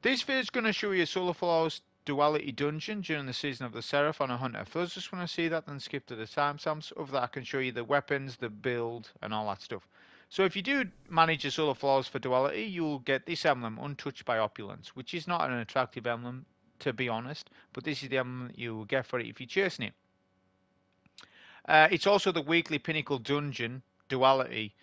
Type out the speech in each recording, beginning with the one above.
This video is going to show you Solar Flowers Duality Dungeon during the season of the Seraph on a Hunter. If those just want to see that, then skip to the timestamps. Over that I can show you the weapons, the build, and all that stuff. So if you do manage your Solar Flowers for Duality, you'll get this emblem, Untouched by Opulence, which is not an attractive emblem, to be honest, but this is the emblem that you will get for it if you're chasing it. It's also the weekly Pinnacle Dungeon, Duality.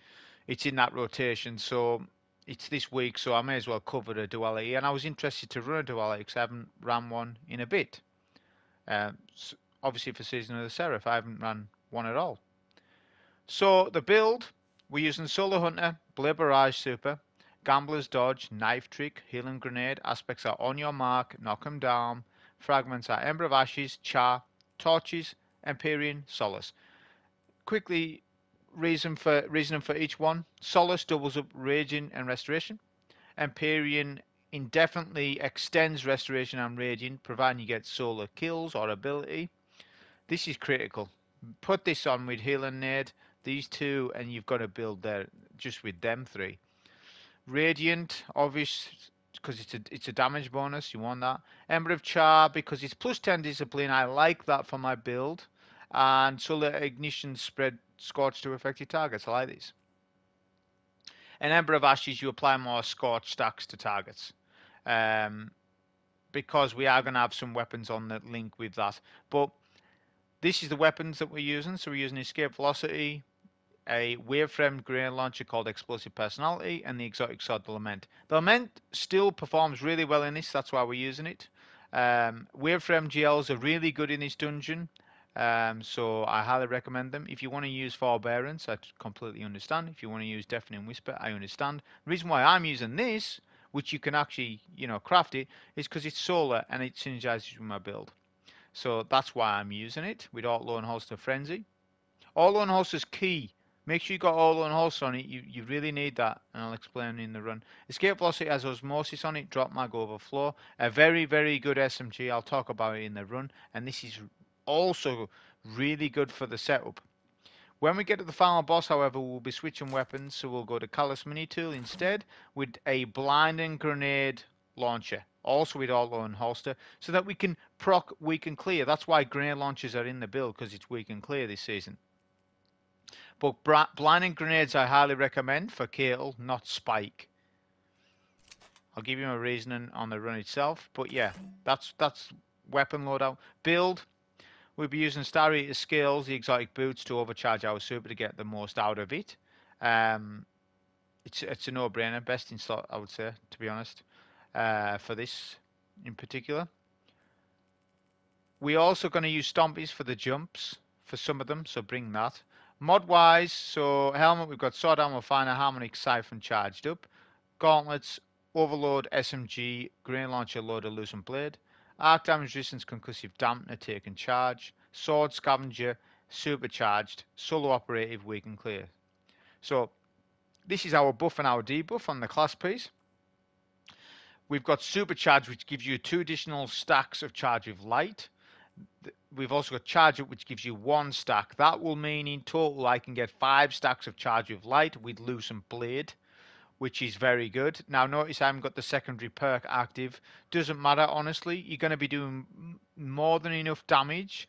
It's in that rotation, so it's this week, so I may as well cover a Duality. And I was interested to run a Duality because I haven't ran one in a bit. Obviously for Season of the Seraph, I haven't ran one at all. So the build, we're using Solar Hunter, Blade Barrage Super, Gambler's Dodge, Knife Trick, Healing Grenade. Aspects are On Your Mark, Knock 'em Down. Fragments are Ember of Ashes, Char, Torches, Empyrean, Solace. Quickly, reasoning for each one. Solace doubles up Raging and Restoration. Empyrean indefinitely extends Restoration and Radiant, providing you get solar kills or ability. This is critical. Put this on with Heal and Nade, these two, and you've got to build there just with them three. Radiant, obvious, because it's a damage bonus, you want that. Ember of Char, because it's plus 10 discipline, I like that for my build. And Solar Ignition spread Scorch to affected targets. I like these. And Ember of Ashes, you apply more Scorch stacks to targets. Because we are going to have some weapons on that link with that. But this is the weapons that we're using. So we're using Escape Velocity, a Waveframe grenade launcher called Explosive Personality, and the exotic sword, the Lament. The Lament still performs really well in this. That's why we're using it. Waveframe GLs are really good in this dungeon. So I highly recommend them. If you want to use Forbearance, I completely understand. If you want to use Deafening Whisper, I understand. The reason why I'm using this, which you can actually, craft it, is because it's solar and it synergizes with my build. So that's why I'm using it with Auto and Holster Frenzy. Auto and Holster is key. Make sure you got Auto and Holster on it. You really need that, and I'll explain in the run. Escape Velocity has Osmosis on it. Drop Mag Overflow. A very, very good SMG. I'll talk about it in the run, and this is also really good for the setup. When we get to the final boss, however, we'll be switching weapons, so we'll go to Calus Mini Tool instead with a Blinding Grenade launcher, also with Auto and Holster, so that we can proc Weak and Clear. That's why grenade launchers are in the build, because it's Weak and Clear this season. But Blinding Grenades I highly recommend for Caiatl, not Spike. I'll give you my reasoning on the run itself, but yeah, that's weapon loadout. Build. We'll be using Star Eater skills, the exotic boots, to overcharge our super to get the most out of it. It's a no-brainer, best in slot, I would say, to be honest, for this in particular. We're also going to use Stompies for the jumps, for some of them, so bring that. Mod-wise, so helmet, we've got Sword Armor, Finer, Harmonic, Siphon charged up. Gauntlets, Overload, SMG, Grenade Launcher, Loader, Loosen Blade. Arc Damage Resistance, Concussive Dampener, Taken Charge. Sword Scavenger, Supercharged. Solo Operative, Weak and Clear. So, this is our buff and our debuff on the class piece. We've got Supercharge, which gives you 2 additional stacks of Charge of Light. We've also got Charge Up, which gives you 1 stack. That will mean in total I can get 5 stacks of Charge of Light with Loosen Blade, which is very good. Now notice I haven't got the secondary perk active. Doesn't matter, honestly. You're going to be doing more than enough damage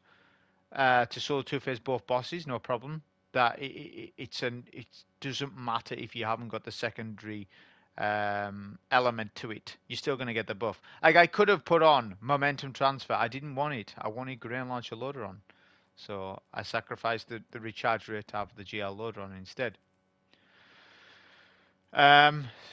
to solo 2-phase both bosses, no problem. That it doesn't matter if you haven't got the secondary element to it. You're still going to get the buff. Like, I could have put on Momentum Transfer. I didn't want it. I wanted Grenade Launcher Loader on. So I sacrificed the recharge rate to have the GL Loader on instead.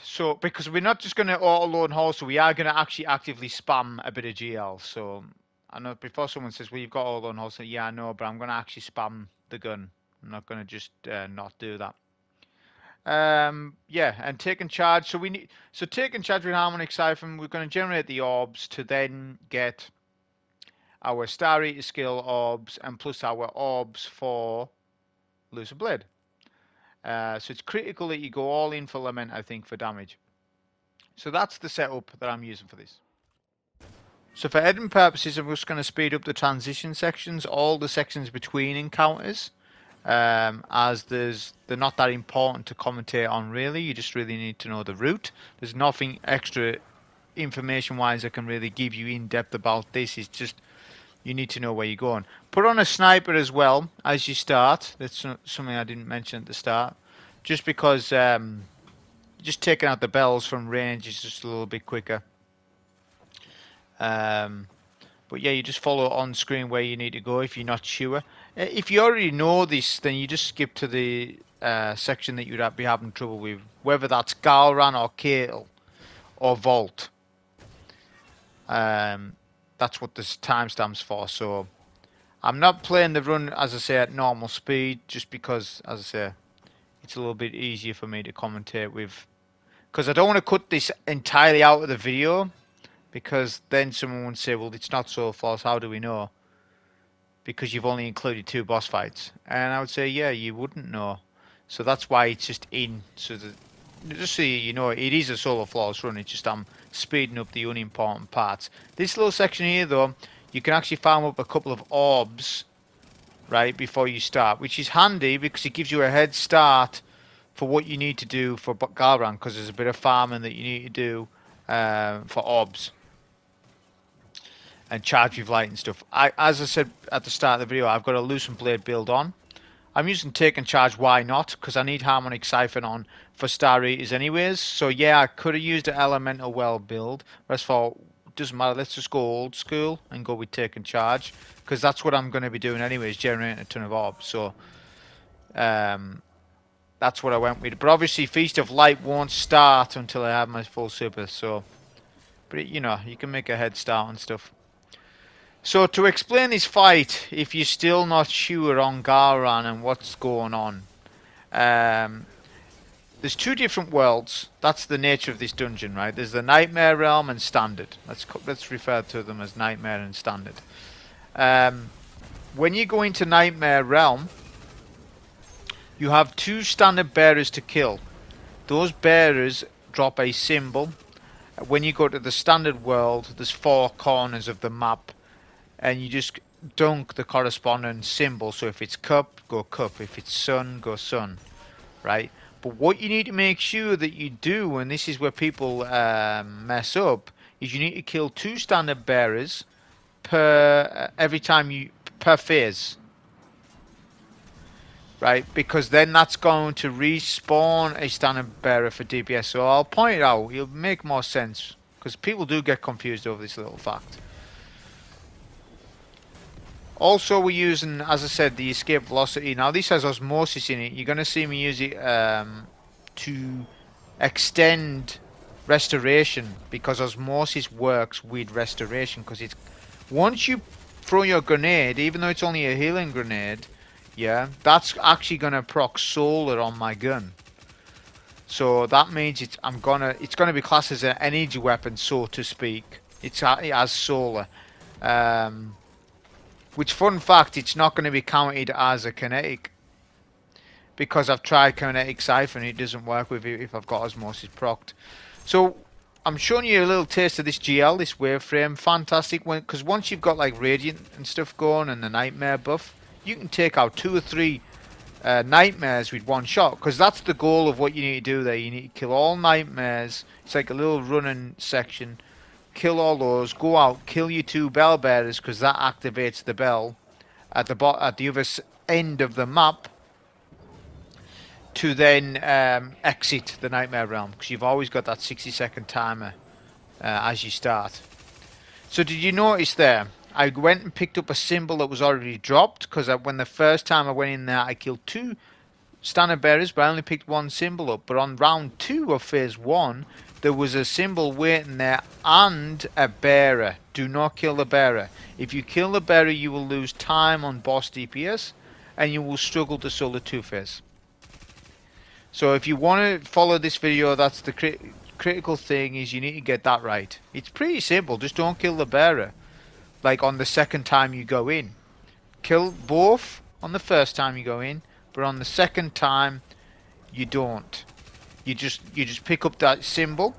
So because we're not just going to auto load and holster, we are going to actually actively spam a bit of GL. So I know before someone says, well, you've got auto and holster. Yeah, I know, but I'm going to actually spam the gun. I'm not going to just not do that. Yeah, and Taking Charge. So Taking Charge with Harmonic Siphon, we're going to generate the orbs to then get our Star Eater skill orbs and plus our orbs for Loosen Blade. So it's critical that you go all in for Lament, I think, for damage. So that's the setup that I'm using for this. So for editing purposes, I'm just going to speed up the transition sections, all the sections between encounters, as they're not that important to commentate on really. You just really need to know the route. There's nothing extra information wise I can really give you in depth about this. It's just you need to know where you're going. Put on a sniper as well as you start. That's something I didn't mention at the start. Just because just taking out the bells from range is just a little bit quicker. But yeah, you just follow on screen where you need to go if you're not sure. If you already know this, then you just skip to the section that you'd be having trouble with, whether that's Gahlran or Caiatl or Vault. That's what this timestamp's for. So I'm not playing the run, as I say, at normal speed, just because, as I say, it's a little bit easier for me to commentate with. Because I don't want to cut this entirely out of the video, because then someone would say, well, it's not so false, how do we know? Because you've only included 2 boss fights. And I would say, yeah, you wouldn't know. So that's why it's just in, so that, just so you know, it is a solo flawless run, it's just I'm speeding up the unimportant parts. This little section here, though, you can actually farm up a couple of orbs, right, before you start, which is handy because it gives you a head start for what you need to do for Gahlran, because there's a bit of farming that you need to do for orbs and charge with light and stuff. As I said at the start of the video, I've got a Lucent Blade build on. I'm using Take and Charge, why not? Because I need Harmonic Siphon on for Star Eaters anyways. So yeah, I could have used an Elemental Well build, but I just thought, doesn't matter, let's just go old school and go with Take and Charge, because that's what I'm going to be doing anyways, generating a ton of orbs. So that's what I went with. But obviously Feast of Light won't start until I have my full super, so, but you know, you can make a head start and stuff. So to explain this fight, if you're still not sure on Gahlran and what's going on, there's 2 different worlds. That's the nature of this dungeon, right? There's the Nightmare Realm and Standard. Let's refer to them as Nightmare and Standard. When you go into Nightmare Realm, you have 2 standard bearers to kill. Those bearers drop a symbol. When you go to the Standard world, there's 4 corners of the map, and you just dunk the corresponding symbol. So if it's cup, go cup. If it's sun, go sun, right? But what you need to make sure that you do, and this is where people mess up, is you need to kill 2 standard bearers per every time per phase, right? Because then that's going to respawn a standard bearer for DPS. So I'll point it out, it'll make more sense, because people do get confused over this little fact. Also, we're using, as I said, the escape velocity. Now, this has osmosis in it. You're going to see me use it to extend restoration, because osmosis works with restoration. Because it's once you throw your grenade, even though it's only a healing grenade, yeah, that's actually going to proc solar on my gun. So that means it's gonna be classed as an energy weapon, so to speak. It has solar. Which, fun fact, it's not going to be counted as a kinetic, because I've tried kinetic siphon, it doesn't work with it if I've got osmosis procced. So I'm showing you a little taste of this GL, this waveframe. Fantastic, because once you've got like radiant and stuff going and the nightmare buff, you can take out 2 or 3 nightmares with one shot, because that's the goal of what you need to do there. You need to kill all nightmares. It's like a little running section. Kill all those, go out, kill your 2 bell bearers, because that activates the bell at the other end of the map, to then exit the Nightmare Realm, because you've always got that 60-second timer as you start. So did you notice there, I went and picked up a symbol that was already dropped, because when the first time I went in there, I killed 2 standard bearers, but I only picked 1 symbol up. But on round 2 of phase 1, there was a symbol waiting there and a bearer. Do not kill the bearer. If you kill the bearer, you will lose time on boss DPS, and you will struggle to solo 2 phase. So if you want to follow this video, that's the critical thing, is you need to get that right. It's pretty simple, just don't kill the bearer. Like on the second time you go in. Kill both on the first time you go in, but on the second time you don't. You just pick up that symbol,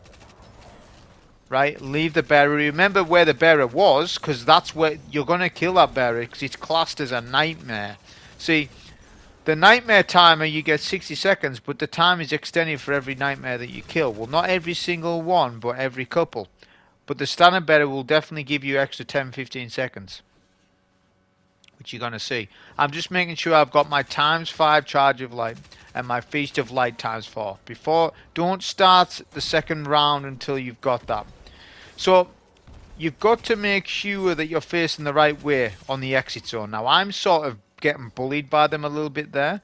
right? Leave the bearer. Remember where the bearer was, because that's where you're going to kill that bearer, because it's classed as a nightmare. See, the nightmare timer, you get 60 seconds, but the time is extended for every nightmare that you kill. Well, not every single one, but every couple. but the standard bearer will definitely give you extra 10-15 seconds, which you're going to see. I'm just making sure I've got my ×5 charge of light and my feast of light ×4. Don't start the second round until you've got that. So you've got to make sure that you're facing the right way on the exit zone. Now I'm sort of getting bullied by them a little bit there.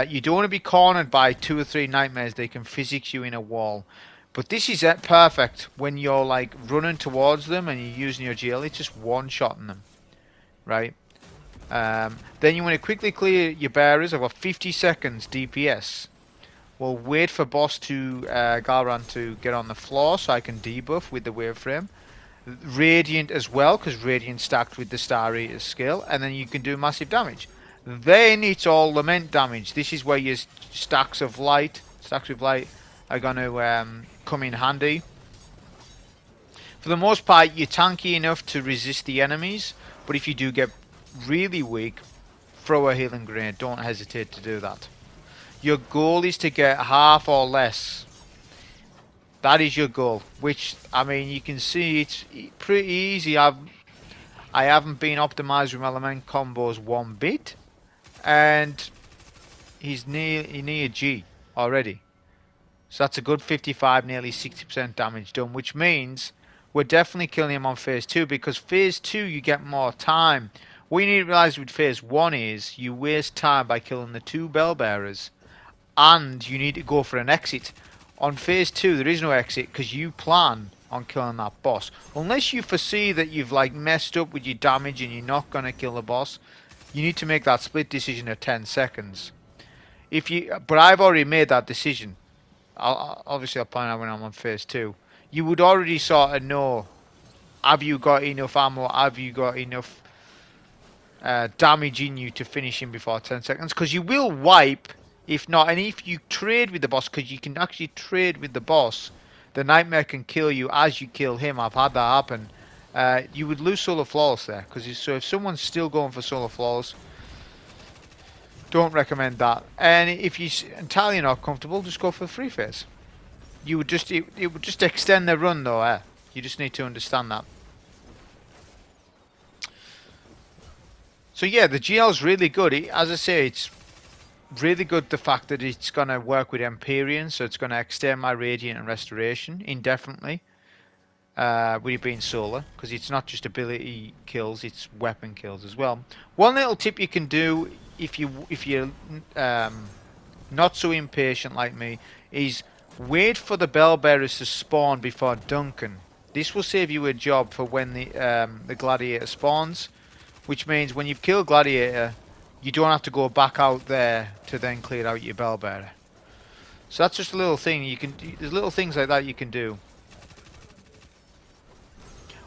You don't want to be cornered by 2 or 3 nightmares. They can physics you in a wall. But this is perfect when you're like running towards them and you're using your GL. It's just one-shotting them, right? Then you want to quickly clear your bearers. I've got 50 seconds DPS. We'll wait for boss to Gahlran to get on the floor so I can debuff with the waveframe. Radiant as well, because Radiant stacked with the Star Eater's skill, and then you can do massive damage. Then it's all Lament damage. This is where your stacks with light are going to come in handy. For the most part, you're tanky enough to resist the enemies, but if you do get really weak, throw a healing grenade. Don't hesitate to do that. Your goal is to get half or less. That is your goal, which, I mean, you can see it's pretty easy. I haven't been optimized with my Lament combos one bit, and he's near G already. So that's a good 55, nearly 60% damage done, which means we're definitely killing him on phase 2, because phase 2 you get more time. What you need to realize with phase 1 is you waste time by killing the 2 bell bearers, and you need to go for an exit. On phase 2 there is no exit because you plan on killing that boss. Unless you foresee that you've like messed up with your damage and you're not going to kill the boss, you need to make that split decision at 10 seconds. But I've already made that decision. Obviously I'll plan out when I'm on phase 2. You would already sort of know, have you got enough ammo, have you got enough damage in you to finish him before 10 seconds, because you will wipe if not. And if you trade with the boss, because you can actually trade with the boss, the nightmare can kill you as you kill him. I've had that happen. You would lose solo flawless there, because so if someone's still going for solo flawless, don't recommend that. And if you're entirely not comfortable, just go for the free phase. You would just it would just extend the run though. You just need to understand that. So yeah, the GL's really good. As I say, it's really good the fact that it's going to work with Empyrean, so it's going to extend my Radiant and Restoration indefinitely. With it being solar, because it's not just ability kills, it's weapon kills as well. One little tip you can do if you're not so impatient like me is wait for the bell bearers to spawn before Duncan. This will save you a job for when the gladiator spawns, which means when you've killed gladiator, you don't have to go back out there to then clear out your bell bearer. So that's just a little thing you can. There's little things like that you can do.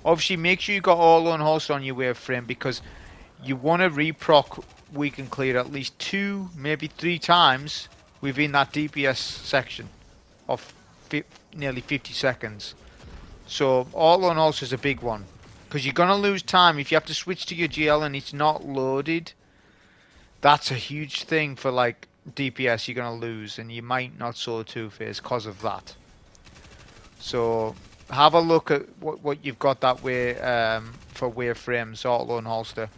Obviously, make sure you got all unholster on your wave frame, because you want to reproc weaken clear at least 2, maybe 3 times within that DPS section of nearly 50 seconds. So all unholster is a big one, because you're gonna lose time if you have to switch to your GL and it's not loaded. That's a huge thing for like DPS. You're gonna lose, and you might not solo 2 phase because of that. So have a look at what you've got that way for wave frames, auto and holster.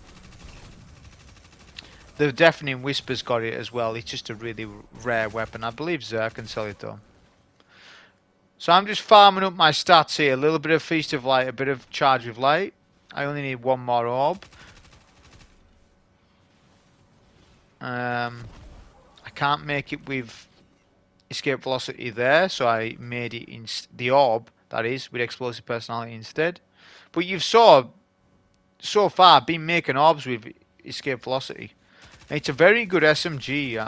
The Deafening Whisper's got it as well. It's just a really rare weapon. I believe Zerk can sell it though. So I'm just farming up my stats here. A little bit of Feast of Light, a bit of Charge of Light. I only need 1 more orb. I can't make it with Escape Velocity there, so I made it in the orb. That is, with Explosive Personality instead. But you've so far been making orbs with Escape Velocity. And it's a very good SMG.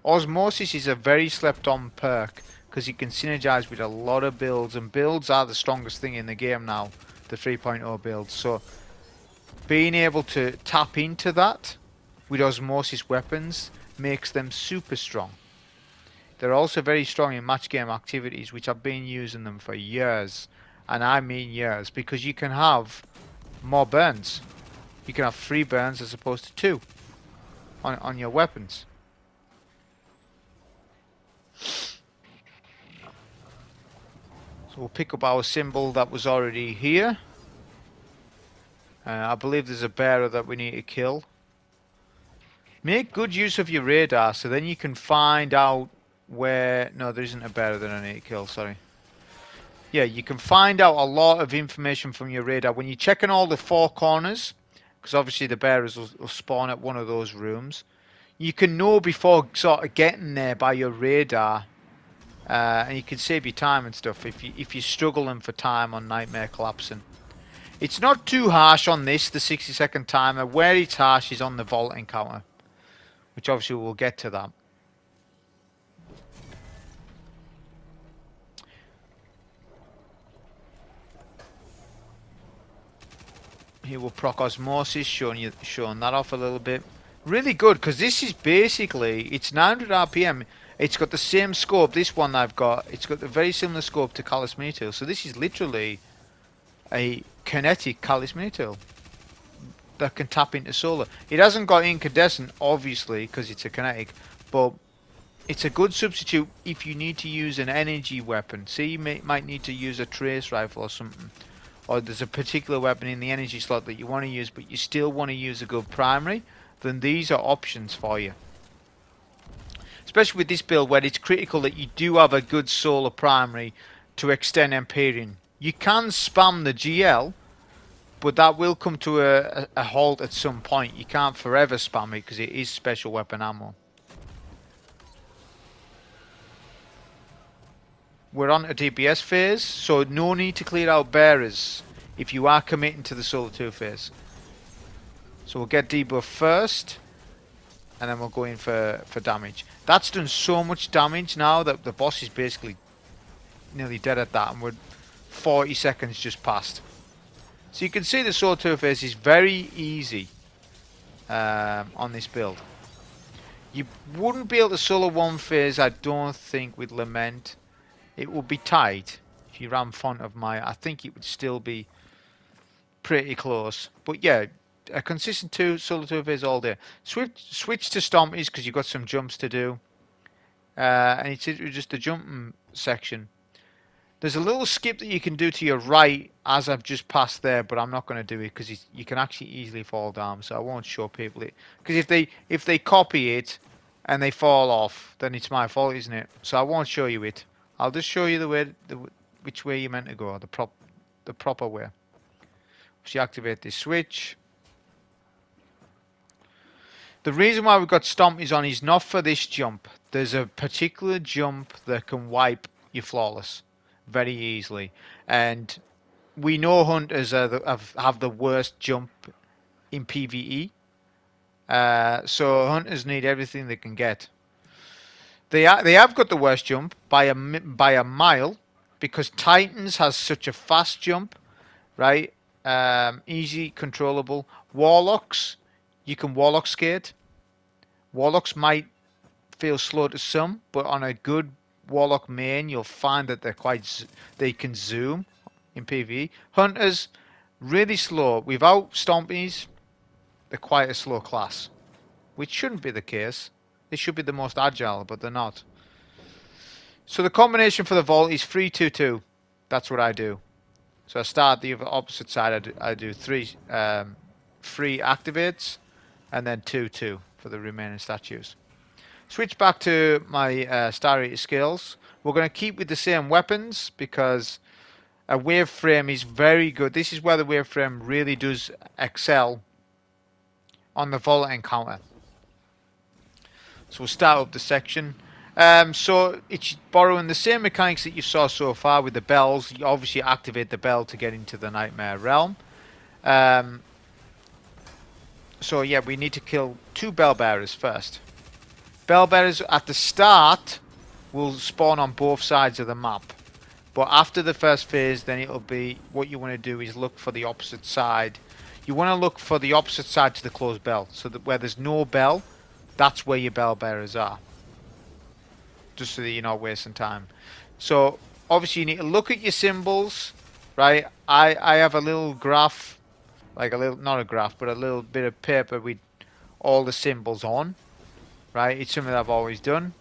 Osmosis is a very slept on perk, because you can synergize with a lot of builds. And builds are the strongest thing in the game now. The 3.0 builds. So being able to tap into that with Osmosis weapons makes them super strong. They're also very strong in match game activities, which I've been using them for years. And I mean years, because you can have more burns. You can have 3 burns as opposed to 2 on your weapons. So we'll pick up our symbol that was already here. I believe there's a bearer that we need to kill. Make good use of your radar so then you can find out where... No, there isn't a bearer that I need to kill, sorry. Yeah, you can find out a lot of information from your radar. When you're checking all the four corners, because obviously the bearers will spawn at one of those rooms, you can know before sort of getting there by your radar, and you can save your time and stuff if you're struggling for time on Nightmare Collapsing. It's not too harsh on this, the 60-second timer. Where it's harsh is on the Vault encounter, which obviously we'll get to that. Here we'll proc Osmosis, showing that off a little bit. Really good, because this is basically, it's 900 RPM. It's got the same scope, this one I've got. It's got a very similar scope to Calus Mini-Tool. So this is literally a kinetic Calus Mini-Tool that can tap into solar. It hasn't got incandescent, obviously, because it's a kinetic, but it's a good substitute if you need to use an energy weapon. Say you might need to use a trace rifle or something, or there's a particular weapon in the energy slot that you want to use, but you still want to use a good primary, then these are options for you. Especially with this build where it's critical that you do have a good solar primary to extend Empyrean. You can spam the GL, but that will come to a halt at some point. You can't forever spam it because it is special weapon ammo. We're on a DPS phase, so no need to clear out bearers if you are committing to the Solar 2 phase. So we'll get debuff first, and then we'll go in for damage. That's done so much damage now that the boss is basically nearly dead at that, and we're 40 seconds just passed. So you can see the Solar 2 phase is very easy on this build. You wouldn't be able to Solar 1 phase, I don't think, with Lament. It would be tight if you ran front of my... I think it would still be pretty close. But yeah, a consistent Solar 2 phase all day. Switch to Stompies because you've got some jumps to do. And it's just the jumping section. There's a little skip that you can do to your right as I've just passed there, but I'm not going to do it because you can actually easily fall down. So I won't show people it. Because if they copy it and they fall off, then it's my fault, isn't it? So I won't show you it. I'll just show you which way you're meant to go, the proper way. So you activate this switch. The reason why we've got Stompies on is not for this jump. There's a particular jump that can wipe your Flawless very easily, and we know hunters have the worst jump in PvE. So hunters need everything they can get. They have got the worst jump by a mile because Titans has such a fast jump, right? Easy, controllable. Warlocks, you can Warlock skate. Warlocks might feel slow to some, but on a good Warlock main, you'll find that they can zoom in PvE. Hunters, really slow. Without Stompies, they're quite a slow class, which shouldn't be the case. They should be the most agile, but they're not. So the combination for the Vault is 3-2-2. That's what I do. So I start the opposite side. I do 3 activates, and then 2-2 for the remaining statues. Switch back to my Star Eater skills. We're going to keep with the same weapons because a wave frame is very good. This is where the wave frame really does excel on the Vault encounter. So we'll start up the section. So it's borrowing the same mechanics that you saw so far with the bells. You obviously activate the bell to get into the Nightmare Realm. So yeah, we need to kill 2 bell bearers first. Bell bearers at the start will spawn on both sides of the map. But after the first phase, then it'll be, what you want to do is look for the opposite side. You want to look for the opposite side to the closed bell. So that where there's no bell, that's where your bell bearers are. Just so that you're not wasting time. So obviously you need to look at your symbols, right? I have a little graph, like a little, not a graph, but a little bit of paper with all the symbols on, right? It's something that I've always done.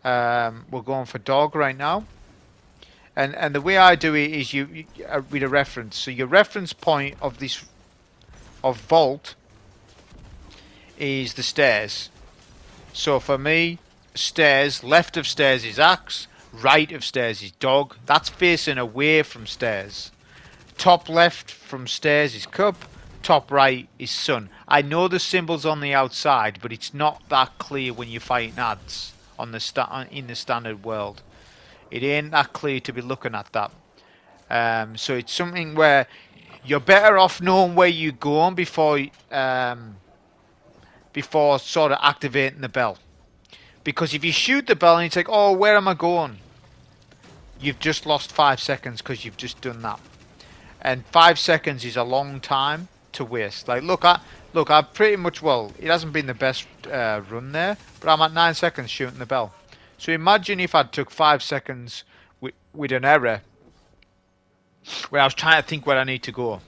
We're going for dog right now. And the way I do it is you with a reference. So your reference point of this of vault is the stairs. So for me, stairs, left of stairs is axe, right of stairs is dog. That's facing away from stairs. Top left from stairs is cup, top right is sun. I know the symbols on the outside, but it's not that clear when you're fighting adds on the in the standard world. It ain't that clear to be looking at that. So it's something where you're better off knowing where you're going before sort of activating the bell. Because if you shoot the bell and it's like, oh, where am I going? You've just lost 5 seconds because you've just done that. And 5 seconds is a long time to waste. Like, look, I've pretty much, well, it hasn't been the best run there, but I'm at 9 seconds shooting the bell. So imagine if I took 5 seconds with an error where I was trying to think where I need to go.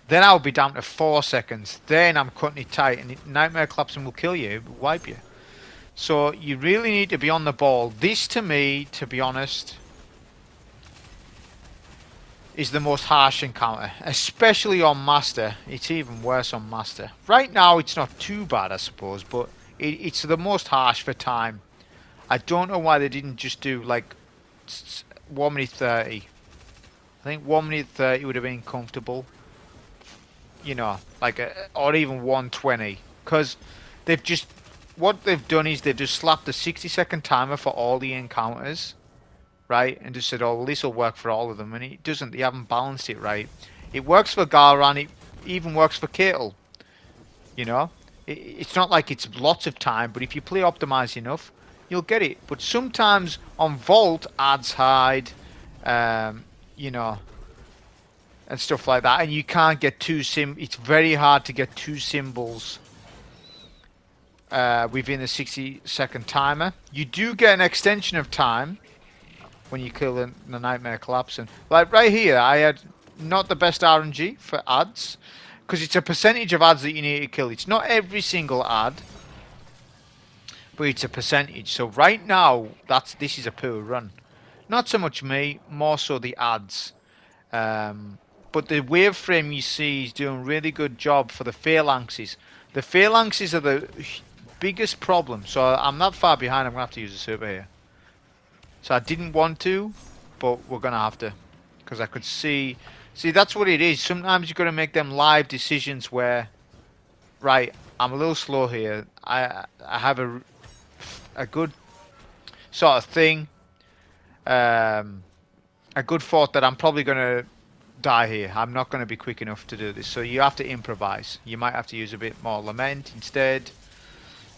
Then I'll be down to 4 seconds. Then I'm cutting it tight, and Nightmare Collapsing will kill you, wipe you. So you really need to be on the ball. This, to me, to be honest, is the most harsh encounter, especially on Master. It's even worse on Master. Right now, it's not too bad, I suppose, but it's the most harsh for time. I don't know why they didn't just do like 1 minute 30. I think 1 minute 30 would have been comfortable. You know, like or even 120, because they've just, what they've done is they've just slapped a 60-second timer for all the encounters, right, and just said, oh, well, this will work for all of them, and it doesn't. They haven't balanced it right. It works for Gahlran, it even works for Caiatl. You know, it's not like it's lots of time, but if you play optimized enough, you'll get it. But sometimes on Vault, adds hide, you know, and stuff like that, and you can't get it's very hard to get 2 symbols within a 60-second timer. You do get an extension of time when you kill the Nightmare Collapsing. Like right here, I had not the best RNG for adds, because it's a percentage of adds that you need to kill. It's not every single add, but it's a percentage. So right now, this is a poor run. Not so much me, more so the adds. But the wave frame you see is doing a really good job for the phalanxes. The phalanxes are the biggest problem. So I'm not far behind. I'm going to have to use a super here. So I didn't want to, but we're going to have to. Because I could see... See, that's what it is. Sometimes you've got to make them live decisions where... Right, I'm a little slow here. I have a good sort of thing. A good thought that I'm probably going to die here. I'm not going to be quick enough to do this, so you have to improvise. You might have to use a bit more Lament instead,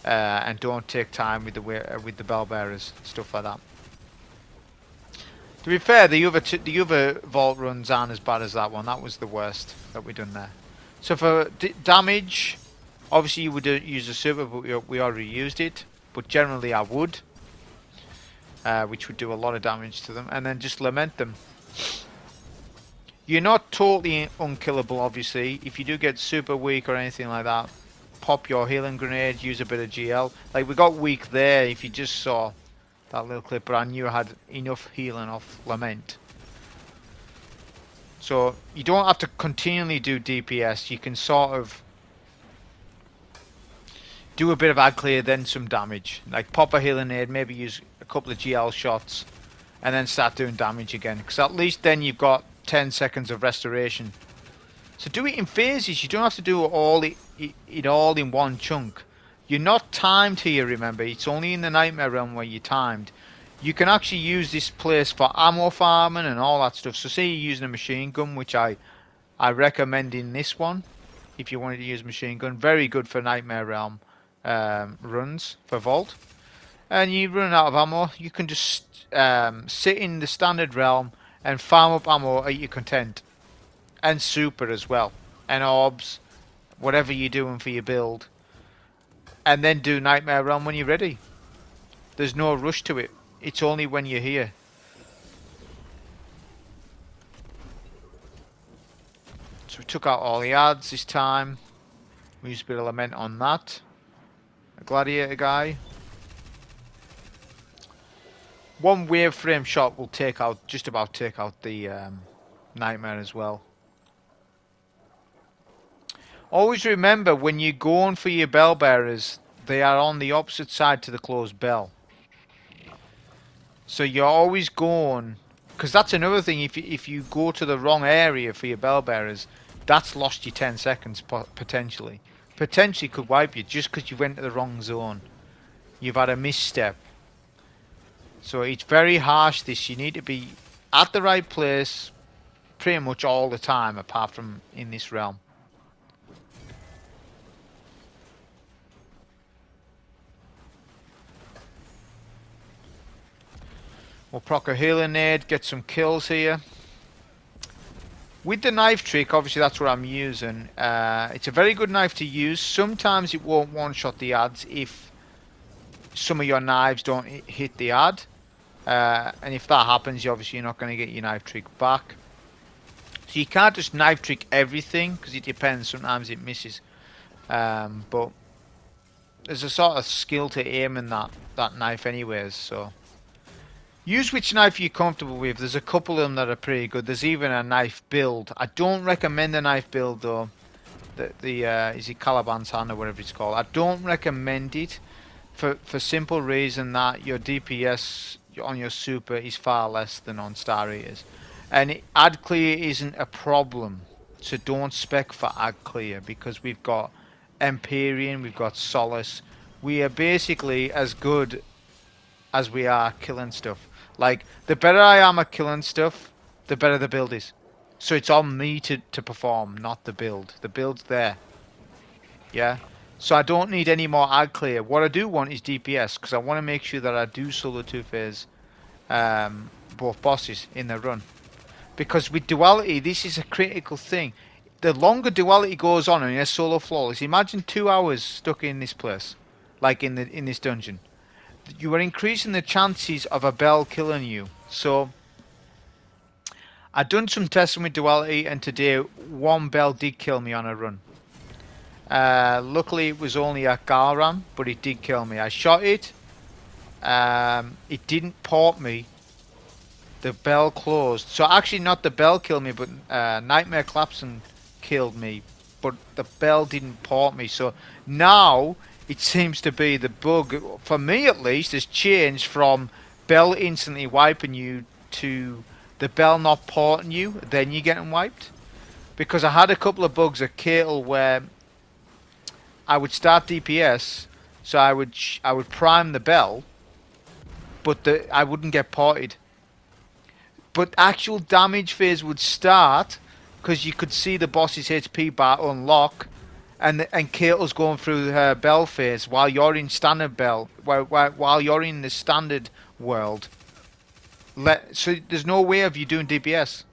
and don't take time with the bell bearers, stuff like that. To be fair, the other vault runs aren't as bad as that one. That was the worst that we done there. So for damage, obviously you would use a super, but we already used it. But generally I would, which would do a lot of damage to them, and then just Lament them. You're not totally unkillable, obviously. If you do get super weak or anything like that, pop your healing grenade, use a bit of GL. Like, we got weak there if you just saw that little clip, but I knew I had enough healing off Lament. So, you don't have to continually do DPS. You can sort of do a bit of ad clear, then some damage. Like, pop a healing aid, maybe use a couple of GL shots, and then start doing damage again. Because at least then you've got 10 seconds of restoration. So do it in phases. You don't have to do it all in one chunk. You're not timed here, remember. It's only in the Nightmare Realm where you're timed. You can actually use this place for ammo farming and all that stuff. So say you're using a machine gun, which I recommend in this one. If you wanted to use a machine gun. Very good for Nightmare Realm runs for Vault. And you run out of ammo, you can just sit in the standard realm and farm up ammo at your content. And super as well. And orbs, whatever you're doing for your build. And then do Nightmare Realm when you're ready. There's no rush to it. It's only when you're here. So we took out all the ads this time. We used a bit of Lament on that. A gladiator guy. One wave frame shot will just about take out the Nightmare as well. Always remember, when you're going for your bell bearers, they are on the opposite side to the closed bell. So you're always going, because that's another thing. If you go to the wrong area for your bell bearers, that's lost you 10 seconds potentially. Potentially could wipe you just because you went to the wrong zone. You've had a misstep. So it's very harsh. This, you need to be at the right place pretty much all the time, apart from in this realm. We'll proc a healing nade, get some kills here. With the knife trick, obviously that's what I'm using. It's a very good knife to use. Sometimes it won't one-shot the adds if some of your knives don't hit the add. And if that happens, obviously you're not going to get your knife trick back. So you can't just knife trick everything, because it depends. Sometimes it misses. But there's a sort of skill to aim in that knife anyways, so... Use which knife you're comfortable with. There's a couple of them that are pretty good. There's even a knife build. I don't recommend the knife build though. Is it Caliban's hand or whatever it's called? I don't recommend it for simple reason that your DPS on your super is far less than on Star Eaters. And ad clear isn't a problem. So don't spec for ad clear, because we've got Empyrean, we've got Solace. We are basically as good as we are killing stuff. Like, the better I am at killing stuff, the better the build is. So it's on me to perform, not the build. The build's there. Yeah? So I don't need any more ad clear. What I do want is DPS, because I want to make sure that I do solo 2-phase both bosses in the run. Because with Duality, this is a critical thing. The longer Duality goes on and you're solo flawless, imagine 2 hours stuck in this place. Like in this dungeon. You are increasing the chances of a bell killing you. So I've done some testing with Duality, and today one bell did kill me on a run. Luckily it was only a Gahlran, but it did kill me. I shot it. It didn't port me. The bell closed. So actually not the bell killed me, but Nightmare Collapsing killed me. But the bell didn't port me. So now it seems to be the bug, for me at least, has changed from bell instantly wiping you to the bell not porting you, then you're getting wiped. Because I had a couple of bugs at Caiatl where I would start DPS, so I would prime the bell, but I wouldn't get ported. But actual damage phase would start, because you could see the boss's HP bar unlock, and Caiatl's going through her bell phase while you're in standard bell, while you're in the standard world. So there's no way of you doing DPS.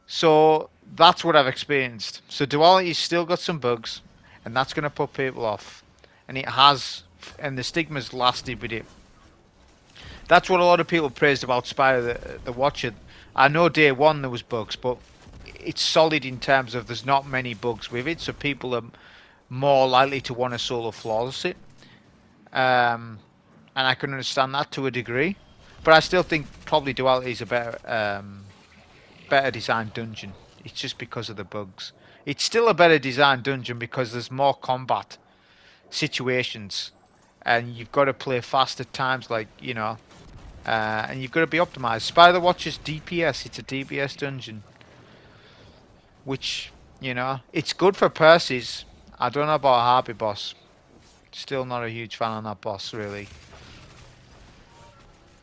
So that's what I've experienced. So Duality's still got some bugs, and that's going to put people off. And it has, and the stigma's lasted with it. That's what a lot of people praised about Spire the Watcher. I know day one there was bugs, but it's solid in terms of there's not many bugs with it, so people are more likely to want to solo flawless it. And I can understand that to a degree, but I still think probably Duality is a better designed dungeon. It's just because of the bugs. It's still a better designed dungeon because there's more combat situations, and you've got to play fast at times, like, you know, and you've got to be optimized. Spire the Watcher's DPS, it's a DPS dungeon. Which, you know, it's good for Percy's. I don't know about Harpy boss. Still not a huge fan on that boss, really.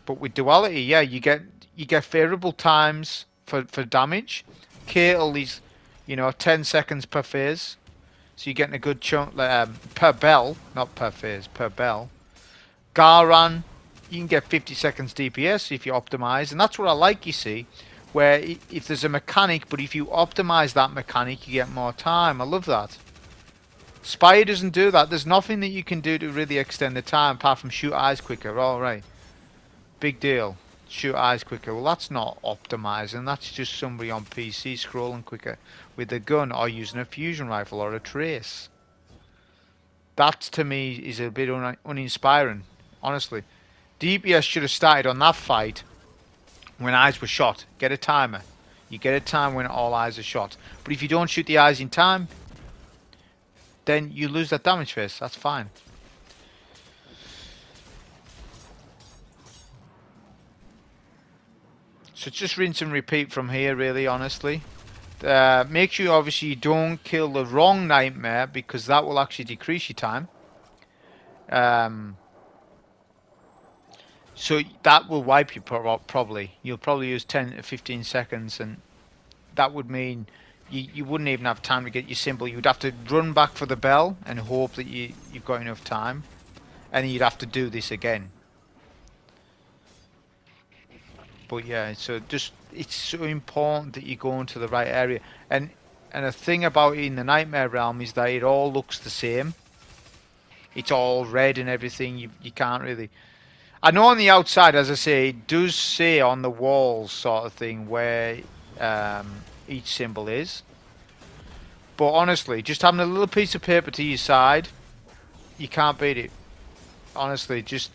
But with Duality, yeah, you get favourable times for damage. Caiatl is, you know, 10 seconds per phase. So you're getting a good chunk per bell, not per phase, per bell. Gahlran, you can get 50 seconds DPS if you optimize, and that's what I like, you see. Where if there's a mechanic, but if you optimize that mechanic, you get more time. I love that. Spire doesn't do that. There's nothing that you can do to really extend the time apart from shoot eyes quicker. Alright. Big deal. Shoot eyes quicker. Well, that's not optimizing. That's just somebody on PC scrolling quicker with a gun or using a fusion rifle or a trace. That to me is a bit uninspiring, honestly. DPS should have started on that fight when eyes were shot. Get a timer. You get a time when all eyes are shot. But if you don't shoot the eyes in time, then you lose that damage phase. That's fine. So it's just rinse and repeat from here, really, honestly. Make sure, obviously, you don't kill the wrong nightmare, because that will actually decrease your time. So that will wipe you probably. You'll probably use 10 to 15 seconds, and that would mean you wouldn't even have time to get your symbol. You'd have to run back for the bell and hope that you've got enough time. And then you'd have to do this again. But yeah, so just it's so important that you go into the right area. And the thing about it in the Nightmare Realm is that it all looks the same. It's all red and everything. You can't really... I know on the outside, as I say, it does say on the walls sort of thing where each symbol is. But honestly, just having a little piece of paper to your side, you can't beat it. Honestly, just...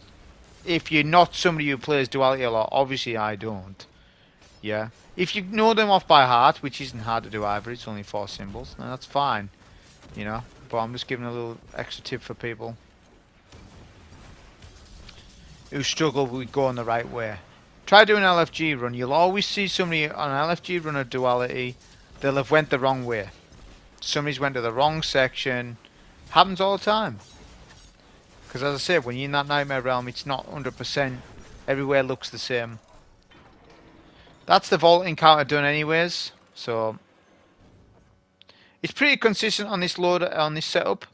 If you're not somebody who plays Duality a lot, obviously I don't. Yeah. If you know them off by heart, which isn't hard to do either, it's only 4 symbols, then that's fine. You know, but I'm just giving a little extra tip for people who struggle with going the right way. Try doing an LFG run. You'll always see somebody on an LFG run of Duality, they'll have went the wrong way. Somebody's went to the wrong section. Happens all the time. Because as I said, when you're in that Nightmare Realm, it's not 100%. Everywhere looks the same. That's the vault encounter done anyways. So it's pretty consistent on this load, on this setup.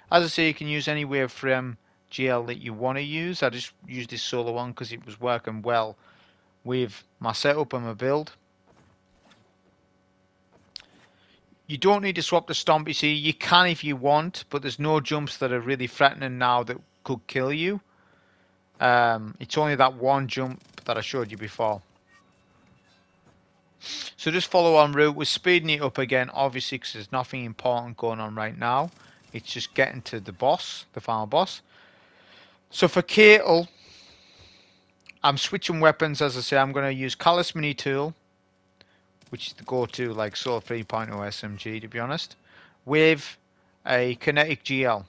As I say, you can use any waveframe GL that you want to use. I just used this solo one because it was working well with my setup and my build. You don't need to swap the stomp, you see. You can if you want, but there's no jumps that are really threatening now that could kill you. It's only that one jump that I showed you before. So just follow on route. We're speeding it up again, obviously, because there's nothing important going on right now. It's just getting to the boss, the final boss. So for Caiatl, I'm switching weapons, as I say. I'm going to use Calus Mini Tool, which is the go-to, like Soul 3.0 SMG, to be honest, with a Kinetic GL.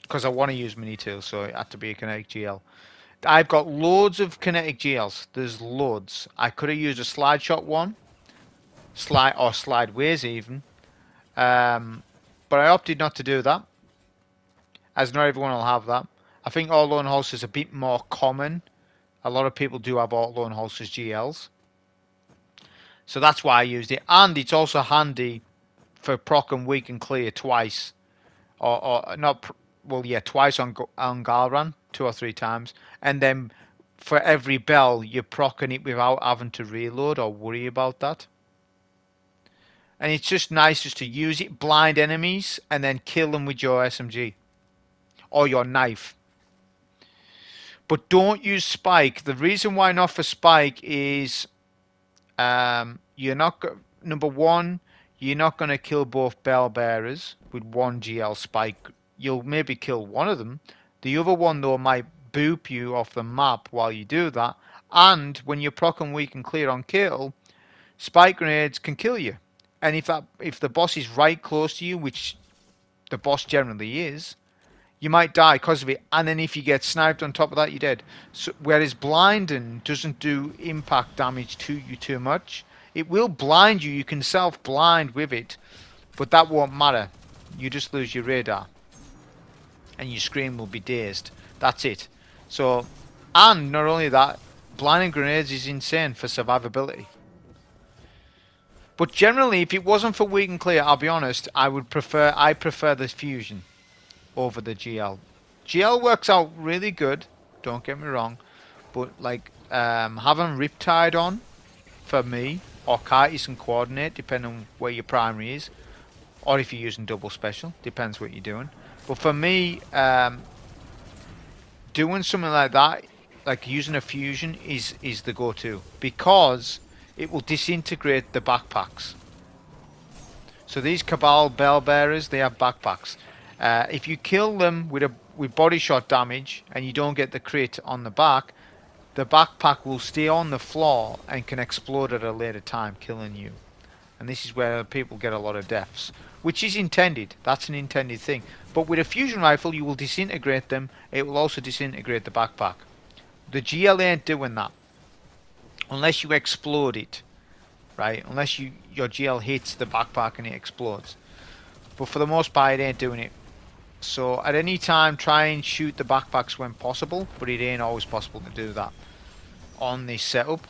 Because I want to use Mini Tool, so it had to be a Kinetic GL. I've got loads of Kinetic GLs. There's loads. I could have used a Slide Shot one. Slide Ways even. But I opted not to do that, as not everyone will have that. I think All Lone Holster is a bit more common. A lot of people do have All Lone Holsters GLs. So that's why I used it. And it's also handy for proc and weak and clear twice. Or not, well, yeah, twice on Gahlran, 2 or 3 times. And then for every bell, you're proccing it without having to reload or worry about that. And it's just nice just to use it, blind enemies, and then kill them with your SMG. Or your knife. But don't use Spike. The reason why not for Spike is... you're not number one, you're not going to kill both bell bearers with one GL spike. You'll maybe kill one of them. The other one though might boop you off the map while you do that. And when you're proc and weak and clear on Caiatl, spike grenades can kill you. And if the boss is right close to you, which the boss generally is, you might die because of it. And then if you get sniped on top of that, you're dead. So, whereas blinding doesn't do impact damage to you too much. It will blind you. You can self-blind with it. But that won't matter. You just lose your radar. And your screen will be dazed. That's it. So, and not only that, blinding grenades is insane for survivability. But generally, if it wasn't for weak and clear, I'll be honest, I prefer the fusion over the GL. GL works out really good, don't get me wrong, but like having Riptide on for me, or Kites and Coordinate, depending on where your primary is, or if you're using double special, depends what you're doing. But for me, doing something like that, like using a fusion, is the go-to, because it will disintegrate the backpacks. So these Cabal bell bearers, they have backpacks. If you kill them with with body shot damage and you don't get the crit on the back, the backpack will stay on the floor and can explode at a later time, killing you. And this is where people get a lot of deaths, which is intended. That's an intended thing. But with a fusion rifle, you will disintegrate them. It will also disintegrate the backpack. The GL ain't doing that unless you explode it, right? Unless your GL hits the backpack and it explodes. But for the most part, it ain't doing it. So at any time, try and shoot the backpacks when possible, but it ain't always possible to do that on this setup.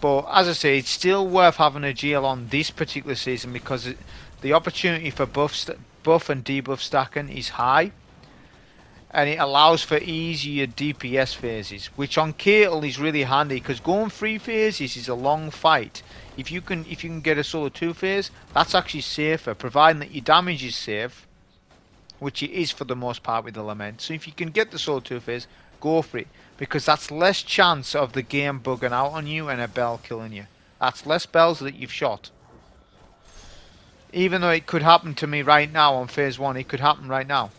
But as I say, it's still worth having a GL on this particular season because the opportunity for buff and debuff stacking is high, and it allows for easier DPS phases, which on Caiatl is really handy because going 3 phases is a long fight. If you can get a solo 2 phase, that's actually safer, providing that your damage is safe, which it is for the most part with the Lament. So if you can get the solo 2 phase, go for it, because that's less chance of the game bugging out on you and a bell killing you. That's less bells that you've shot. Even though it could happen to me right now on phase 1, it could happen right now.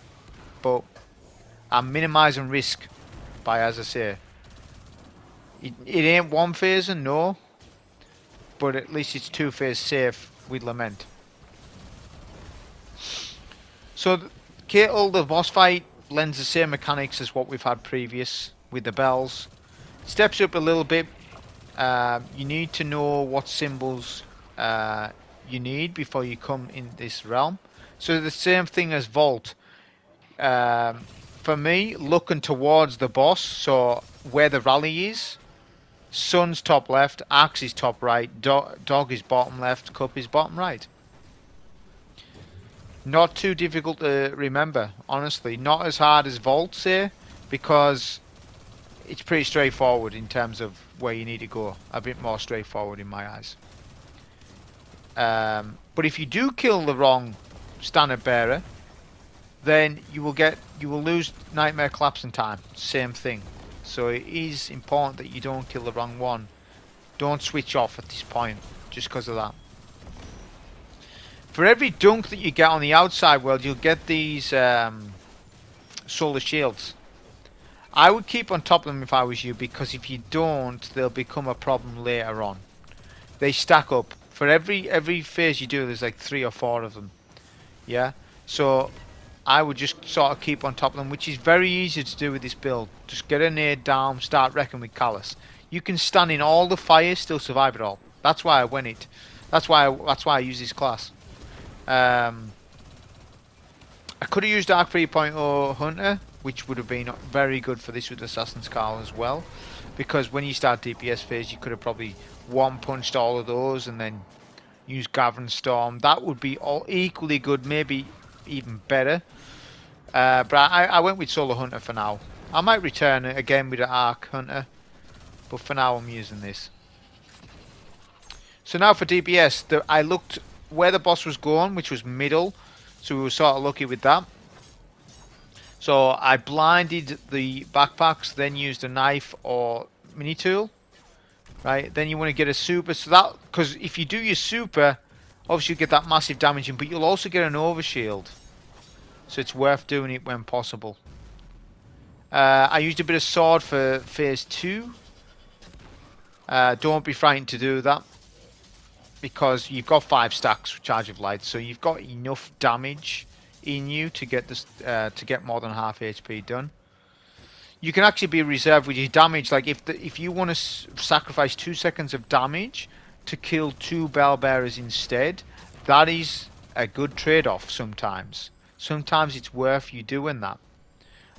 But I'm minimising risk by, as I say, it ain't 1 phase and no, but at least it's 2 phase safe with Lament. So Caiatl, the boss fight, lends the same mechanics as what we've had previous with the bells. Steps up a little bit. You need to know what symbols you need before you come in this realm. So the same thing as Vault. For me, looking towards the boss, so where the rally is, Sun's top left, Axe is top right, Dog is bottom left, Cup is bottom right. Not too difficult to remember, honestly. Not as hard as Vault, say, because it's pretty straightforward in terms of where you need to go. A bit more straightforward in my eyes. But if you do kill the wrong standard bearer, then you will lose Nightmare Collapsing time. Same thing. So it is important that you don't kill the wrong one. Don't switch off at this point, just because of that. For every dunk that you get on the outside world, you'll get these solar shields. I would keep on top of them if I was you, because if you don't, they'll become a problem later on. They stack up. For every phase you do, there's like 3 or 4 of them. Yeah? So I would just sort of keep on top of them, which is very easy to do with this build. Just get a nade down, start wrecking with Calus. You can stand in all the fire, still survive it all. That's why I win it. That's why I use this class. I could have used Arc 3.0 Hunter, which would have been very good for this with Assassin's Call as well, because when you start DPS phase, you could have probably one-punched all of those and then used Gahlran Storm. That would be all equally good, maybe even better. But I went with Solo Hunter for now. I might return it again with the Arc Hunter, but for now I'm using this. So now for DPS, I looked where the boss was going, which was middle, so we were sort of lucky with that. So I blinded the backpacks, then used a knife or mini tool, right? Then you want to get a super, so that, because if you do your super, obviously you get that massive damaging, but you'll also get an overshield, so it's worth doing it when possible. I used a bit of sword for phase 2. Don't be frightened to do that, because you've got 5 stacks for Charge of Light, so you've got enough damage in you to get this to get more than half HP done. You can actually be reserved with your damage, like if you want to sacrifice 2 seconds of damage to kill 2 bell bearers instead, that is a good trade-off sometimes. Sometimes it's worth you doing that.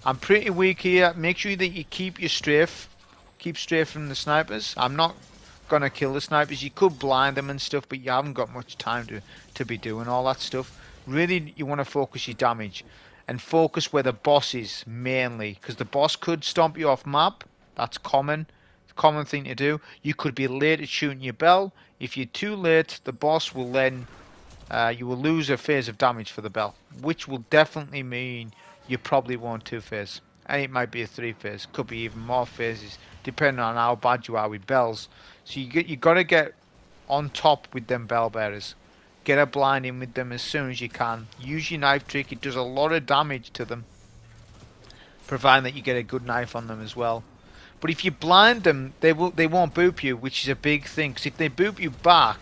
I'm pretty weak here. Make sure that you keep your strafe. Keep strafe from the snipers. I'm not gonna kill the snipers. You could blind them and stuff, but you haven't got much time to be doing all that stuff. Really, you want to focus your damage and focus where the boss is mainly, because the boss could stomp you off map. That's common thing to do. You could be late at shooting your bell. If you're too late, the boss will then you will lose a phase of damage for the bell, which will definitely mean you probably won't 2 phase, and it might be a 3 phase. Could be even more phases depending on how bad you are with bells. So you got to get on top with them bell bearers. Get a blind in with them as soon as you can. Use your knife trick. It does a lot of damage to them, providing that you get a good knife on them as well. But if you blind them, they won't boop you, which is a big thing. Because if they boop you back,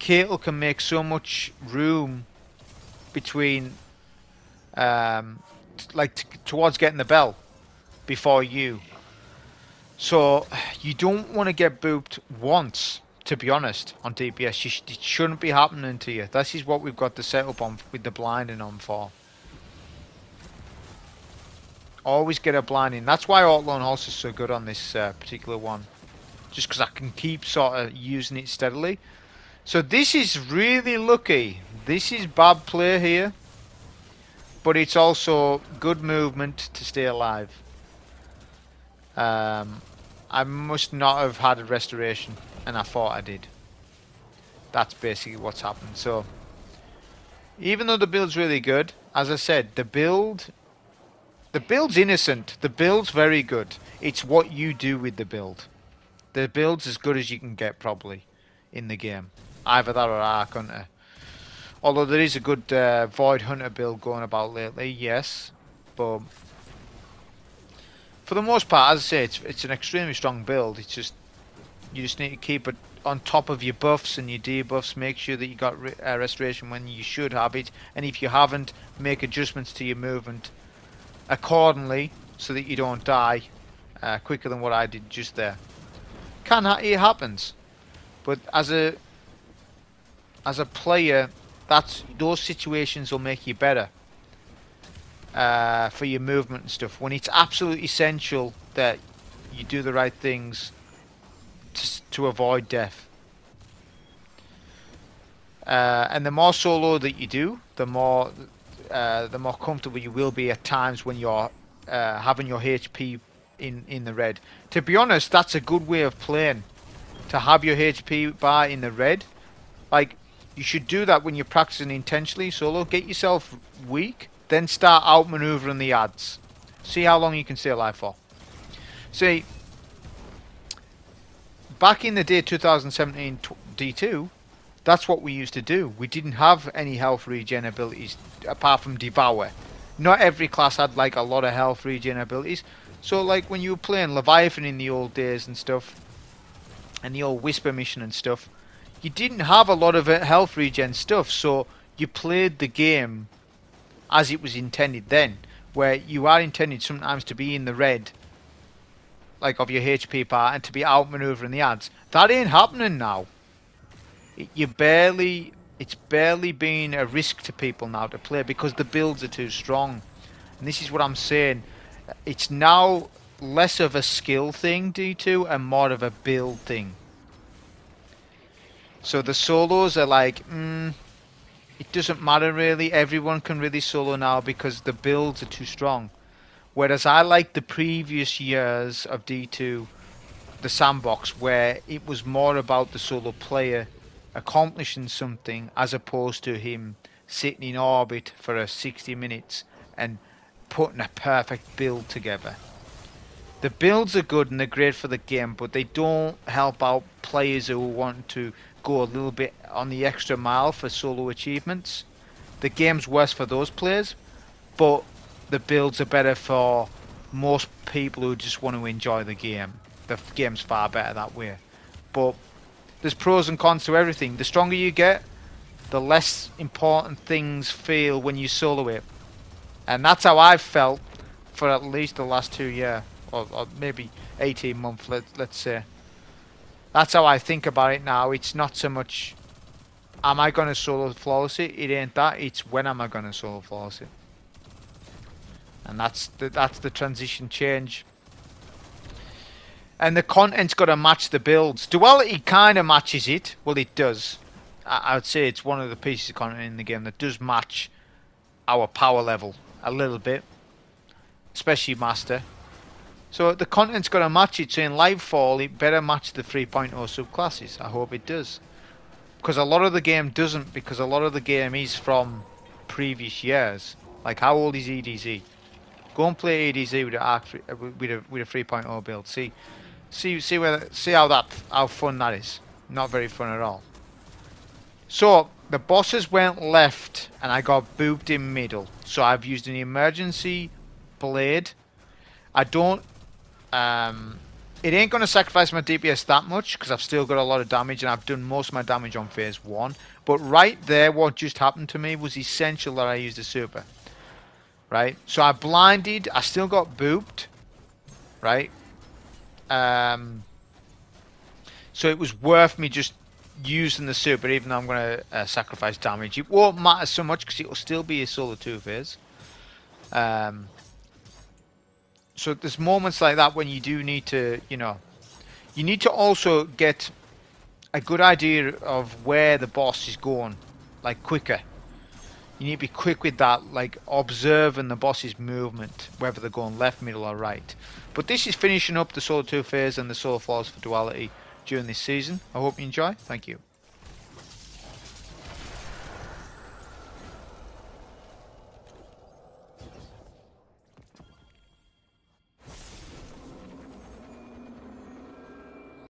Caiatl can make so much room between, towards getting the bell before you. So you don't want to get booped once, to be honest, on DPS. It shouldn't be happening to you. This is what we've got the setup on with the blinding on for. Always get a blinding. That's why Outlawed Horse is so good on this particular one. Just because I can keep sort of using it steadily. So this is really lucky. This is bad play here. But it's also good movement to stay alive. I must not have had a restoration, and I thought I did. That's basically what's happened. So, even though the build's really good, as I said, the build's innocent. The build's very good. It's what you do with the build. The build's as good as you can get, probably, in the game. Either that or Arc Hunter. Although there is a good Void Hunter build going about lately, yes. But for the most part, as I say, it's an extremely strong build. It's just, you just need to keep it on top of your buffs and your debuffs. Make sure that you got restoration when you should have it. And if you haven't, make adjustments to your movement accordingly so that you don't die quicker than what I did just there. It happens. But as a player, those situations will make you better for your movement and stuff. When it's absolutely essential that you do the right things to avoid death. And the more solo that you do, the more comfortable you will be at times when you're having your HP in the red. To be honest, that's a good way of playing. To have your HP bar in the red. Like, you should do that when you're practicing intentionally solo. Get yourself weak, then start outmaneuvering the ads. See how long you can stay alive for. See, back in the day, 2017 D2, that's what we used to do. We didn't have any health regen abilities apart from Devour. Not every class had like a lot of health regen abilities. So like when you were playing Leviathan in the old days and stuff, and the old Whisper mission and stuff, you didn't have a lot of health regen stuff, so you played the game as it was intended then, where you are intended sometimes to be in the red, like of your HP bar, and to be outmaneuvering the ads. That ain't happening now. It's barely been a risk to people now to play because the builds are too strong. And this is what I'm saying. It's now less of a skill thing, D2, and more of a build thing. So the solos are like, it doesn't matter really. Everyone can really solo now because the builds are too strong. Whereas I like the previous years of D2, the sandbox, where it was more about the solo player accomplishing something as opposed to him sitting in orbit for 60 minutes and putting a perfect build together. The builds are good and they're great for the game, but they don't help out players who want to go a little bit on the extra mile for solo achievements. The game's worse for those players, but the builds are better for most people who just want to enjoy the game. The game's far better that way. But there's pros and cons to everything. The stronger you get, the less important things feel when you solo it. And that's how I've felt for at least the last 2 years. Or maybe 18 months, let's say. That's how I think about it now. It's not so much, am I going to solo flawless it? It ain't that. It's when am I going to solo flawless it? And that's the transition change. And the content's got to match the builds. Duality kind of matches it. Well, it does. I would say it's one of the pieces of content in the game that does match our power level a little bit. Especially Master. So the content's got to match it. So in Livefall, it better match the 3.0 subclasses. I hope it does. Because a lot of the game doesn't. Because a lot of the game is from previous years. Like, how old is EDZ? Go and play EDZ with a 3.0 build. See how fun that is. Not very fun at all. So the bosses went left and I got booped in middle. So I've used an emergency blade. I don't... it ain't going to sacrifice my DPS that much because I've still got a lot of damage and I've done most of my damage on phase 1. But right there, what just happened to me was essential that I used a super. Right? So I blinded. I still got booped. Right? So it was worth me just using the super, even though I'm going to sacrifice damage. It won't matter so much because it will still be a solo 2 phase. So there's moments like that when you do need to, you know, you need to also get a good idea of where the boss is going, like quicker. You need to be quick with that, like observing the boss's movement, whether they're going left, middle or right. But this is finishing up the solo 2 phase and the solo floors for Duality during this season. I hope you enjoy. Thank you.